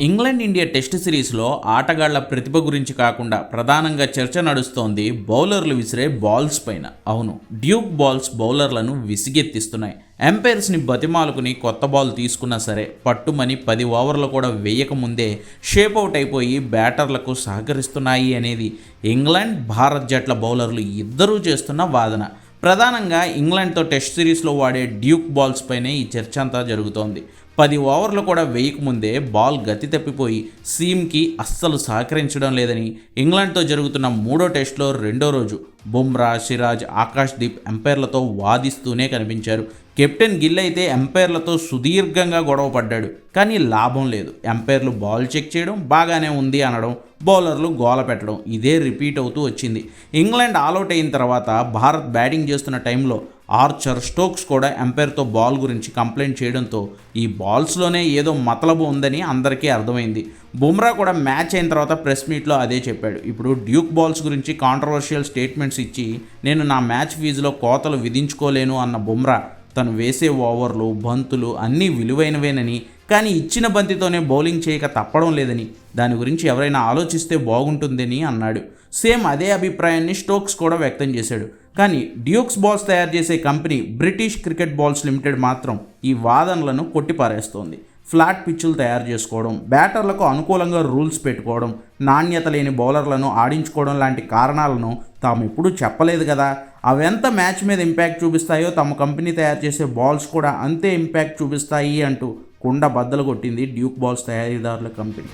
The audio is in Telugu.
ఇంగ్లాండ్ ఇండియా టెస్ట్ సిరీస్లో ఆటగాళ్ల ప్రతిభ గురించి కాకుండా ప్రధానంగా చర్చ నడుస్తోంది బౌలర్లు విసిరే బాల్స్ పైన. అవును, డ్యూక్ బాల్స్ బౌలర్లను విసిగెత్తిస్తున్నాయి. ఎంపైర్స్ని బతిమాలుకుని కొత్త బాల్ తీసుకున్నా సరే పట్టుమని 10 ఓవర్లు కూడా వేయకముందే షేప్అవుట్ అయిపోయి బ్యాటర్లకు సహకరిస్తున్నాయి అనేది ఇంగ్లాండ్, భారత్ జట్ల బౌలర్లు ఇద్దరూ చేస్తున్న వాదన. ప్రధానంగా ఇంగ్లాండ్తో టెస్ట్ సిరీస్లో వాడే డ్యూక్ బాల్స్ పైనే ఈ చర్చ అంతా జరుగుతోంది. 10 ఓవర్లు కూడా వేయకముందే బాల్ గతి తప్పిపోయి సీమ్కి అస్సలు సహకరించడం లేదని ఇంగ్లాండ్తో జరుగుతున్న మూడో టెస్ట్లో రెండో రోజు బుమ్రా, సిరాజ్, ఆకాష్దీప్ ఎంపైర్లతో వాదిస్తూనే కనిపించారు. కెప్టెన్ గిల్ అయితే ఎంపైర్లతో సుదీర్ఘంగా గొడవ పడ్డాడు. కానీ లాభం లేదు. ఎంపైర్లు బాల్ చెక్ చేయడం, బాగానే ఉంది అనడం, బౌలర్లు గోల పెట్టడం, ఇదే రిపీట్ అవుతూ వచ్చింది. ఇంగ్లాండ్ ఆల్అవుట్ అయిన తర్వాత భారత్ బ్యాటింగ్ చేస్తున్న టైంలో ఆర్చర్, స్టోక్స్ కూడా ఎంపైర్తో బాల్ గురించి కంప్లైంట్ చేయడంతో ఈ బాల్స్లోనే ఏదో మతలబు ఉందని అందరికీ అర్థమైంది. బుమ్రా కూడా మ్యాచ్ అయిన తర్వాత ప్రెస్ మీట్లో అదే చెప్పాడు. ఇప్పుడు డ్యూక్ బాల్స్ గురించి కాంట్రవర్షియల్ స్టేట్మెంట్స్ ఇచ్చి నేను నా మ్యాచ్ ఫీజులో కోతలు విధించుకోలేను అన్న బుమ్రా తను వేసే ఓవర్లు, బంతులు అన్నీ విలువైనవేనని, కానీ ఇచ్చిన బంతితోనే బౌలింగ్ చేయక తప్పడం లేదని, దాని గురించి ఎవరైనా ఆలోచిస్తే బాగుంటుందని అన్నాడు. సేమ్ అదే అభిప్రాయాన్ని స్టోక్స్ కూడా వ్యక్తం చేశాడు. కానీ డ్యూక్స్ బాల్స్ తయారు చేసే company British cricket balls limited మాత్రం ఈ వాదనలను కొట్టిపారేస్తోంది. ఫ్లాట్ పిచ్చులు తయారు చేసుకోవడం, బ్యాటర్లకు అనుకూలంగా రూల్స్ పెట్టుకోవడం, నాణ్యత లేని బౌలర్లను ఆడించుకోవడం లాంటి కారణాలను తాము ఎప్పుడూ చెప్పలేదు కదా, అవెంత మ్యాచ్ మీద ఇంపాక్ట్ చూపిస్తాయో తమ కంపెనీ తయారు చేసే బాల్స్ కూడా అంతే ఇంపాక్ట్ చూపిస్తాయి అంటూ కుండ బద్దలు కొట్టింది డ్యూక్ బాల్స్ తయారీదారుల కంపెనీ.